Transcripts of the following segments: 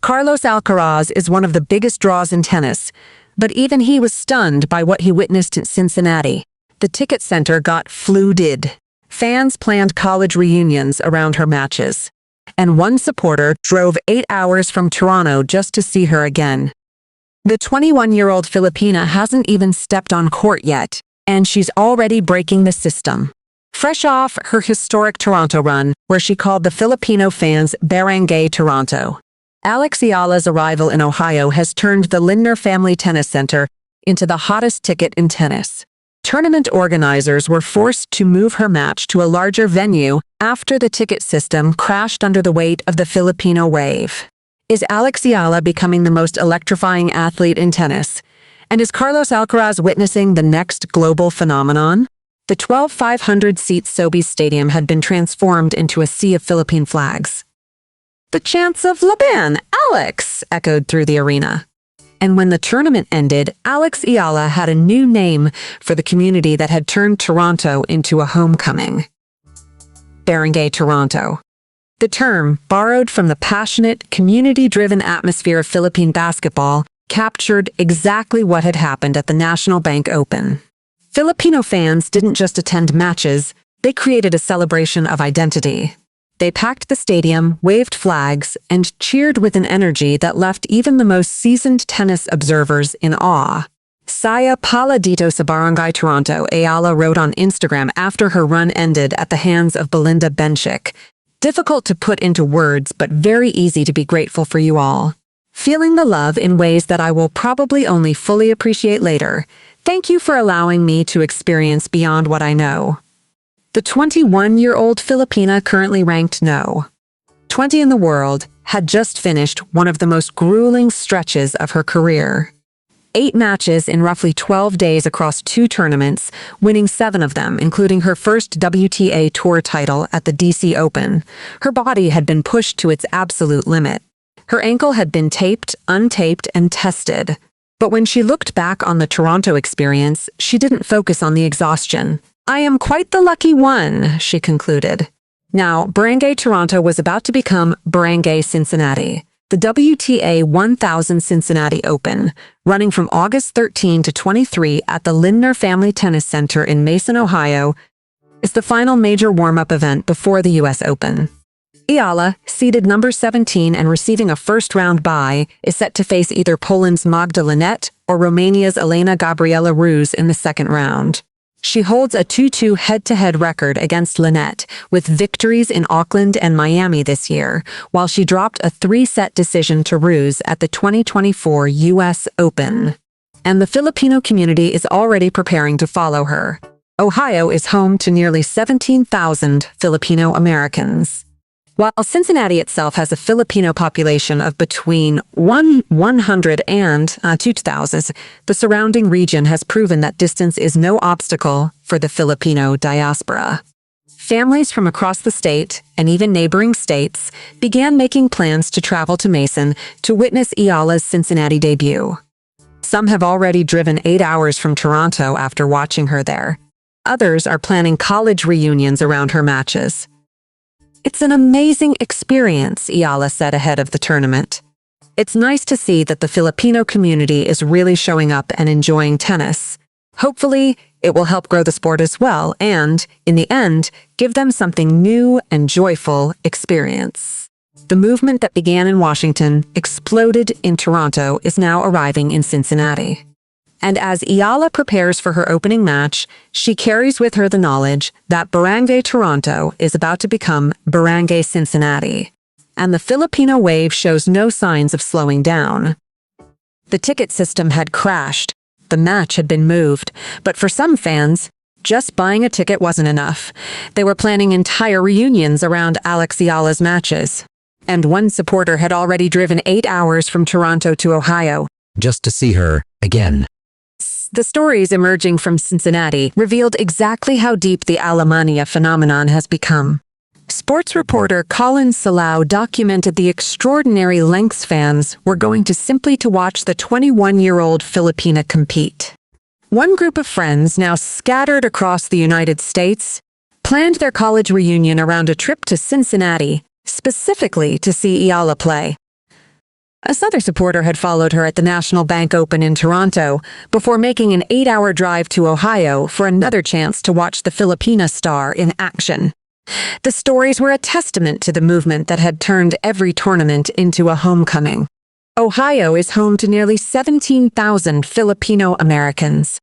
Carlos Alcaraz is one of the biggest draws in tennis, but even he was stunned by what he witnessed in Cincinnati. The ticket center got flooded. Fans planned college reunions around her matches, and one supporter drove 8 hours from Toronto just to see her again. The 21-year-old Filipina hasn't even stepped on court yet, and she's already breaking the system. Fresh off her historic Toronto run, where she called the Filipino fans Barangay Toronto, Alex Eala's arrival in Ohio has turned the Lindner Family Tennis Center into the hottest ticket in tennis. Tournament organizers were forced to move her match to a larger venue after the ticket system crashed under the weight of the Filipino wave. Is Alex Eala becoming the most electrifying athlete in tennis? And is Carlos Alcaraz witnessing the next global phenomenon? The 12,500-seat Sobeys Stadium had been transformed into a sea of Philippine flags. "The chants of Laban, Alex!" echoed through the arena. And when the tournament ended, Alex Eala had a new name for the community that had turned Toronto into a homecoming: Barangay Toronto. The term, borrowed from the passionate, community-driven atmosphere of Philippine basketball, captured exactly what had happened at the National Bank Open. Filipino fans didn't just attend matches, they created a celebration of identity. They packed the stadium, waved flags, and cheered with an energy that left even the most seasoned tennis observers in awe. "Saya pala dito sa Barangay Toronto," Eala wrote on Instagram after her run ended at the hands of Belinda Bencic. "Difficult to put into words, but very easy to be grateful for you all. Feeling the love in ways that I will probably only fully appreciate later. Thank you for allowing me to experience beyond what I know." The 21-year-old Filipina, currently ranked No. 20 in the world, had just finished one of the most grueling stretches of her career. 8 matches in roughly 12 days across 2 tournaments, winning 7 of them, including her first WTA Tour title at the DC Open. Her body had been pushed to its absolute limit. Her ankle had been taped, untaped, and tested. But when she looked back on the Toronto experience, she didn't focus on the exhaustion. "I am quite the lucky one," she concluded. Now, Barangay Toronto was about to become Barangay Cincinnati. The WTA 1000 Cincinnati Open, running from August 13 to 23 at the Lindner Family Tennis Center in Mason, Ohio, is the final major warm-up event before the U.S. Open. Eala, seeded number 17 and receiving a first-round bye, is set to face either Poland's Magda Linette or Romania's Elena Gabriela Ruse in the second round. She holds a 2-2 head-to-head record against Linette, with victories in Auckland and Miami this year, while she dropped a 3-set decision to Ruse at the 2024 U.S. Open. And the Filipino community is already preparing to follow her. Ohio is home to nearly 17,000 Filipino Americans. While Cincinnati itself has a Filipino population of between 100 and 2,000, the surrounding region has proven that distance is no obstacle for the Filipino diaspora. Families from across the state, and even neighboring states, began making plans to travel to Mason to witness Eala's Cincinnati debut. Some have already driven 8 hours from Toronto after watching her there. Others are planning college reunions around her matches. "It's an amazing experience," Eala said ahead of the tournament. "It's nice to see that the Filipino community is really showing up and enjoying tennis. Hopefully, it will help grow the sport as well and, in the end, give them something new and joyful experience." The movement that began in Washington, exploded in Toronto, is now arriving in Cincinnati. And as Eala prepares for her opening match, she carries with her the knowledge that Barangay Toronto is about to become Barangay Cincinnati. And the Filipino wave shows no signs of slowing down. The ticket system had crashed, the match had been moved, but for some fans, just buying a ticket wasn't enough. They were planning entire reunions around Alex Eala's matches. And one supporter had already driven 8 hours from Toronto to Ohio just to see her again. The stories emerging from Cincinnati revealed exactly how deep the Alamania phenomenon has become. Sports reporter Colin Salau documented the extraordinary lengths fans were going to simply to watch the 21-year-old Filipina compete. One group of friends, now scattered across the United States, planned their college reunion around a trip to Cincinnati, specifically to see Eala play. A Southern supporter had followed her at the National Bank Open in Toronto before making an 8-hour drive to Ohio for another chance to watch the Filipina star in action. The stories were a testament to the movement that had turned every tournament into a homecoming. Ohio is home to nearly 17,000 Filipino Americans.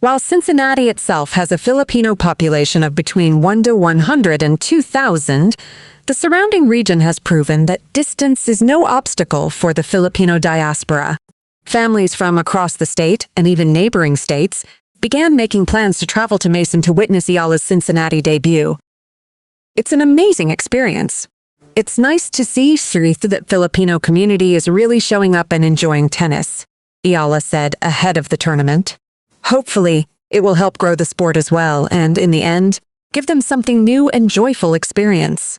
While Cincinnati itself has a Filipino population of between 1 to 100 and 2,000, the surrounding region has proven that distance is no obstacle for the Filipino diaspora. Families from across the state, and even neighboring states, began making plans to travel to Mason to witness Eala's Cincinnati debut. It's an amazing experience. It's nice to see that the Filipino community is really showing up and enjoying tennis, Eala said ahead of the tournament. Hopefully, it will help grow the sport as well and, in the end, give them something new and joyful experience.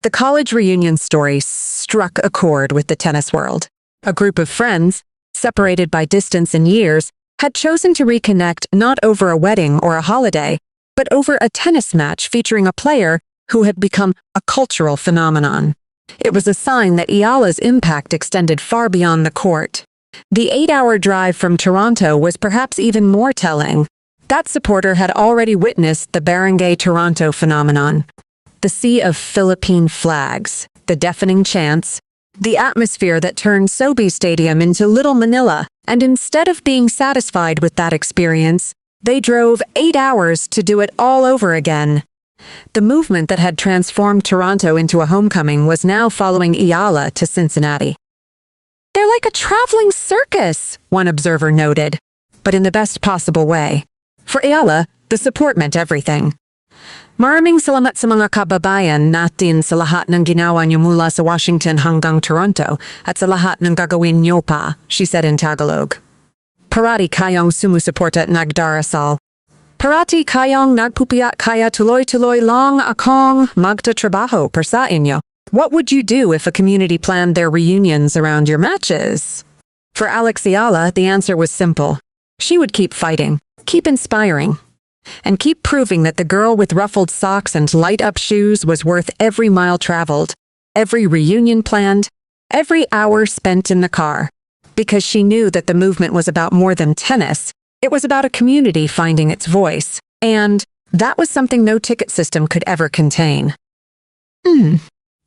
The college reunion story struck a chord with the tennis world. A group of friends, separated by distance and years, had chosen to reconnect not over a wedding or a holiday, but over a tennis match featuring a player who had become a cultural phenomenon. It was a sign that Eala's impact extended far beyond the court. The 8-hour drive from Toronto was perhaps even more telling. That supporter had already witnessed the Barangay Toronto phenomenon. The sea of Philippine flags, the deafening chants, the atmosphere that turned Sobe Stadium into Little Manila, and instead of being satisfied with that experience, they drove 8 hours to do it all over again. The movement that had transformed Toronto into a homecoming was now following Eala to Cincinnati. "They're like a traveling circus," one observer noted, but in the best possible way. For Eala, the support meant everything. "Maraming salamat sa mga kababayan natin sa lahat ng ginawa niyo mula sa Washington hanggang Toronto at sa lahat ng gagawin niyo pa," she said in Tagalog. "Parati kayong sumusuporta at nagdarasal. Parati kayong nagpupuyat kaya tuloy-tuloy lang akong magtatrabaho para sa inyo." What would you do if a community planned their reunions around your matches? For Alex Eala, the answer was simple. She would keep fighting, keep inspiring, and keep proving that the girl with ruffled socks and light-up shoes was worth every mile traveled, every reunion planned, every hour spent in the car. Because she knew that the movement was about more than tennis, it was about a community finding its voice, and that was something no ticket system could ever contain.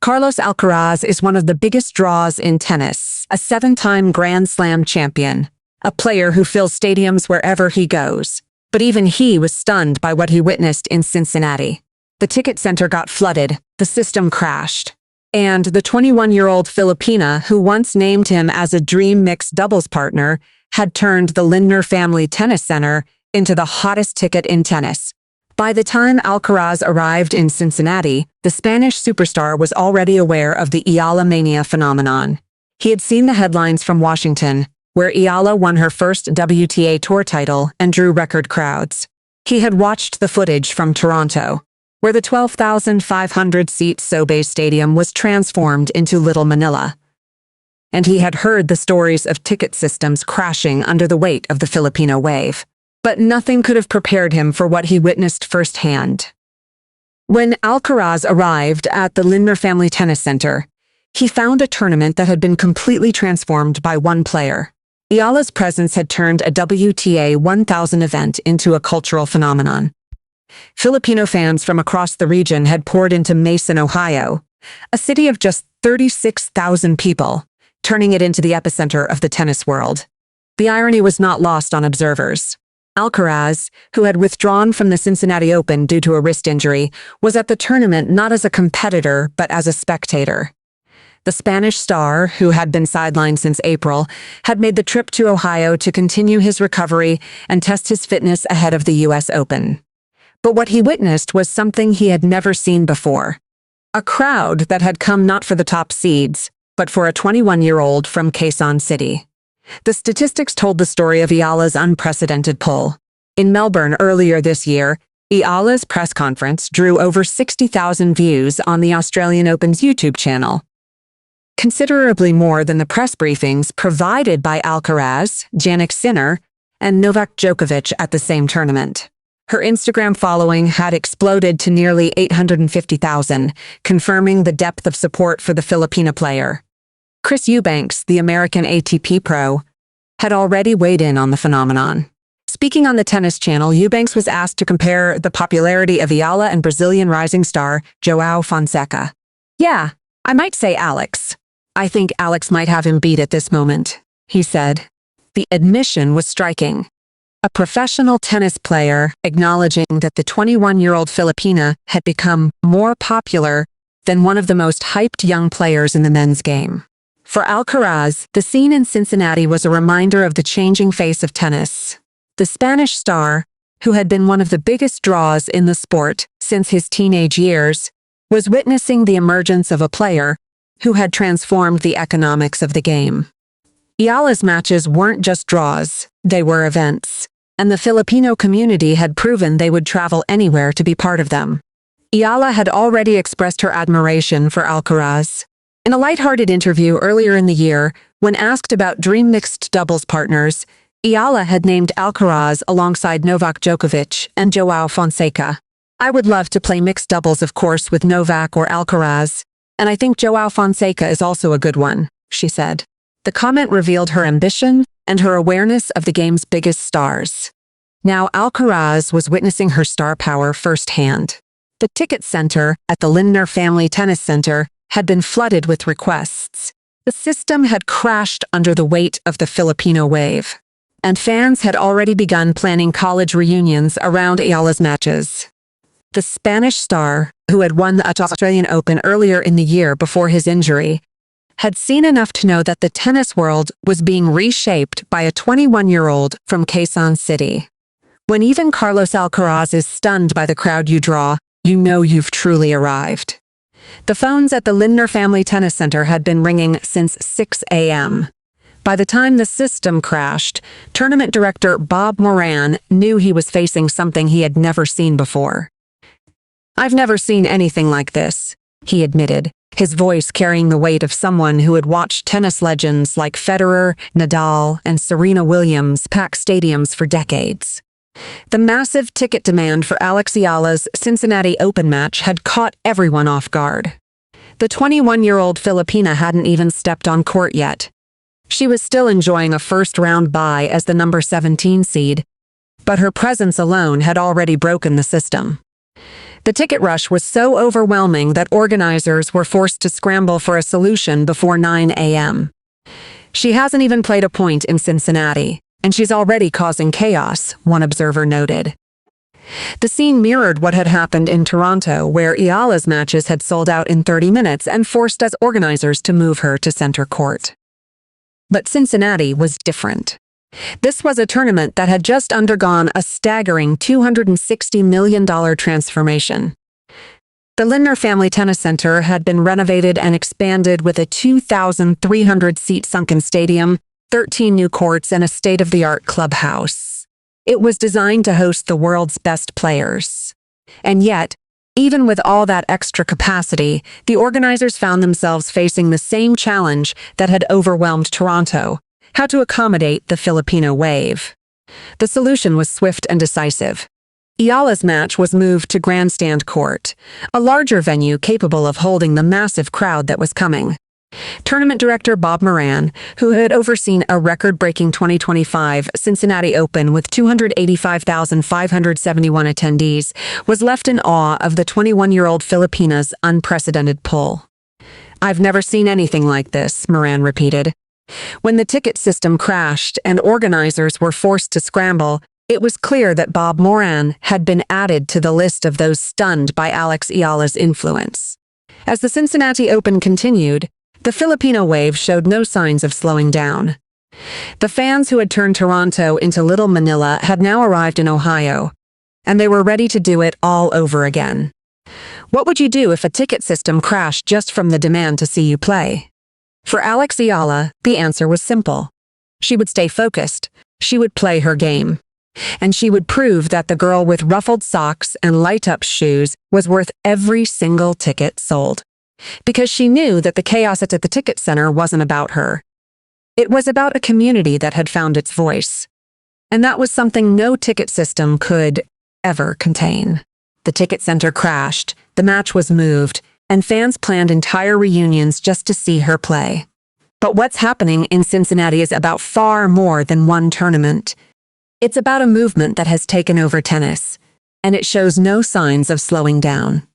Carlos Alcaraz is one of the biggest draws in tennis, a 7-time Grand Slam champion, a player who fills stadiums wherever he goes. But even he was stunned by what he witnessed in Cincinnati. The ticket center got flooded, the system crashed, and the 21-year-old Filipina, who once named him as a dream mixed doubles partner, had turned the Lindner Family Tennis Center into the hottest ticket in tennis. By the time Alcaraz arrived in Cincinnati, the Spanish superstar was already aware of the Eala mania phenomenon. He had seen the headlines from Washington, where Eala won her first WTA Tour title and drew record crowds. He had watched the footage from Toronto, where the 12,500-seat Sobe Stadium was transformed into Little Manila. And he had heard the stories of ticket systems crashing under the weight of the Filipino wave. But nothing could have prepared him for what he witnessed firsthand. When Alcaraz arrived at the Lindner Family Tennis Center, he found a tournament that had been completely transformed by one player. Eala's presence had turned a WTA 1000 event into a cultural phenomenon. Filipino fans from across the region had poured into Mason, Ohio, a city of just 36,000 people, turning it into the epicenter of the tennis world. The irony was not lost on observers. Alcaraz, who had withdrawn from the Cincinnati Open due to a wrist injury, was at the tournament not as a competitor but as a spectator. The Spanish star, who had been sidelined since April, had made the trip to Ohio to continue his recovery and test his fitness ahead of the U.S. Open. But what he witnessed was something he had never seen before. A crowd that had come not for the top seeds, but for a 21-year-old from Quezon City. The statistics told the story of Eala's unprecedented pull. In Melbourne earlier this year, Eala's press conference drew over 60,000 views on the Australian Open's YouTube channel. Considerably more than the press briefings provided by Alcaraz, Jannik Sinner, and Novak Djokovic at the same tournament. Her Instagram following had exploded to nearly 850,000, confirming the depth of support for the Filipina player. Chris Eubanks, the American ATP pro, had already weighed in on the phenomenon. Speaking on the Tennis Channel, Eubanks was asked to compare the popularity of Eala and Brazilian rising star João Fonseca. "Yeah, I might say Alex. I think Alex might have him beat at this moment," he said. The admission was striking. A professional tennis player acknowledging that the 21-year-old Filipina had become more popular than one of the most hyped young players in the men's game. For Alcaraz, the scene in Cincinnati was a reminder of the changing face of tennis. The Spanish star, who had been one of the biggest draws in the sport since his teenage years, was witnessing the emergence of a player who had transformed the economics of the game. Eala's matches weren't just draws, they were events, and the Filipino community had proven they would travel anywhere to be part of them. Eala had already expressed her admiration for Alcaraz. In a lighthearted interview earlier in the year, when asked about dream mixed doubles partners, Eala had named Alcaraz alongside Novak Djokovic and João Fonseca. "I would love to play mixed doubles, of course, with Novak or Alcaraz, and I think João Fonseca is also a good one," she said. The comment revealed her ambition and her awareness of the game's biggest stars. Now Alcaraz was witnessing her star power firsthand. The ticket center at the Lindner Family Tennis Center had been flooded with requests. The system had crashed under the weight of the Filipino wave, and fans had already begun planning college reunions around Eala's matches. The Spanish star, who had won the Australian Open earlier in the year before his injury, had seen enough to know that the tennis world was being reshaped by a 21-year-old from Quezon City. When even Carlos Alcaraz is stunned by the crowd you draw, you know you've truly arrived. The phones at the Lindner Family Tennis Center had been ringing since 6 a.m. By the time the system crashed, tournament director Bob Moran knew he was facing something he had never seen before. "I've never seen anything like this," he admitted, his voice carrying the weight of someone who had watched tennis legends like Federer, Nadal, and Serena Williams pack stadiums for decades. The massive ticket demand for Alex Eala's Cincinnati Open match had caught everyone off guard. The 21-year-old Filipina hadn't even stepped on court yet. She was still enjoying a first-round bye as the number 17 seed, but her presence alone had already broken the system. The ticket rush was so overwhelming that organizers were forced to scramble for a solution before 9 a.m. "She hasn't even played a point in Cincinnati, and she's already causing chaos," one observer noted. The scene mirrored what had happened in Toronto, where Eala's matches had sold out in 30 minutes and forced us organizers to move her to center court. But Cincinnati was different. This was a tournament that had just undergone a staggering $260 million transformation. The Lindner Family Tennis Center had been renovated and expanded with a 2,300-seat sunken stadium, 13 new courts, and a state-of-the-art clubhouse. It was designed to host the world's best players. And yet, even with all that extra capacity, the organizers found themselves facing the same challenge that had overwhelmed Toronto: how to accommodate the Filipino wave. The solution was swift and decisive. Eala's match was moved to Grandstand Court, a larger venue capable of holding the massive crowd that was coming. Tournament director Bob Moran, who had overseen a record-breaking 2025 Cincinnati Open with 285,571 attendees, was left in awe of the 21-year-old Filipina's unprecedented pull. "I've never seen anything like this," Moran repeated. When the ticket system crashed and organizers were forced to scramble, it was clear that Bob Moran had been added to the list of those stunned by Alex Eala's influence. As the Cincinnati Open continued, the Filipino wave showed no signs of slowing down. The fans who had turned Toronto into Little Manila had now arrived in Ohio, and they were ready to do it all over again. What would you do if a ticket system crashed just from the demand to see you play? For Alex Eala, the answer was simple. She would stay focused, she would play her game, and she would prove that the girl with ruffled socks and light-up shoes was worth every single ticket sold. Because she knew that the chaos at the ticket center wasn't about her. It was about a community that had found its voice. And that was something no ticket system could ever contain. The ticket center crashed, the match was moved, and fans planned entire reunions just to see her play. But what's happening in Cincinnati is about far more than one tournament. It's about a movement that has taken over tennis, and it shows no signs of slowing down.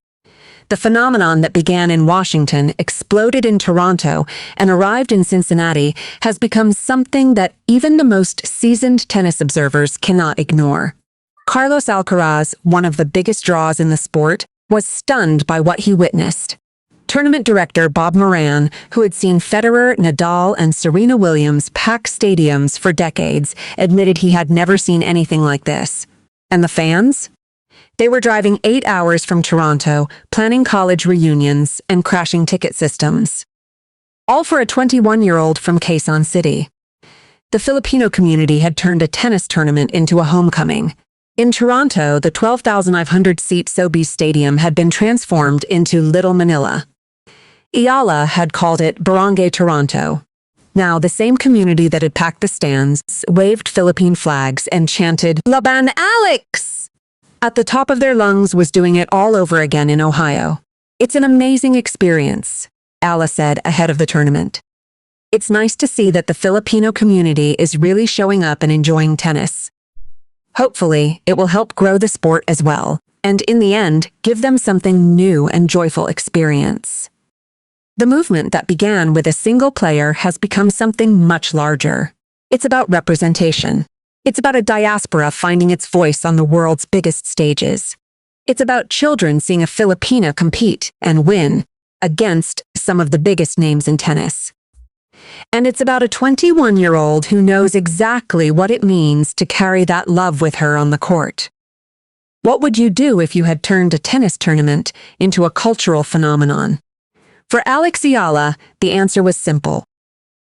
The phenomenon that began in Washington, exploded in Toronto, and arrived in Cincinnati has become something that even the most seasoned tennis observers cannot ignore. Carlos Alcaraz, one of the biggest draws in the sport, was stunned by what he witnessed. Tournament director Bob Moran, who had seen Federer, Nadal, and Serena Williams pack stadiums for decades, admitted he had never seen anything like this. And the fans? They were driving 8 hours from Toronto, planning college reunions, and crashing ticket systems. All for a 21-year-old from Quezon City. The Filipino community had turned a tennis tournament into a homecoming. In Toronto, the 12,500-seat Sobeys Stadium had been transformed into Little Manila. Eala had called it Barangay Toronto. Now, the same community that had packed the stands waved Philippine flags and chanted, "Laban Alex!" at the top of their lungs was doing it all over again in Ohio. "It's an amazing experience," Eala said ahead of the tournament. "It's nice to see that the Filipino community is really showing up and enjoying tennis. Hopefully, it will help grow the sport as well, and in the end, give them something new and joyful experience." The movement that began with a single player has become something much larger. It's about representation. It's about a diaspora finding its voice on the world's biggest stages. It's about children seeing a Filipina compete and win against some of the biggest names in tennis. And it's about a 21-year-old who knows exactly what it means to carry that love with her on the court. What would you do if you had turned a tennis tournament into a cultural phenomenon? For Alex Eala, the answer was simple.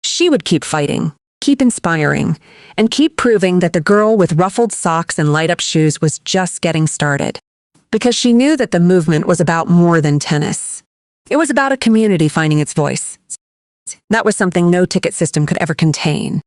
She would keep fighting, keep inspiring, and keep proving that the girl with ruffled socks and light-up shoes was just getting started. Because she knew that the movement was about more than tennis. It was about a community finding its voice. That was something no ticket system could ever contain.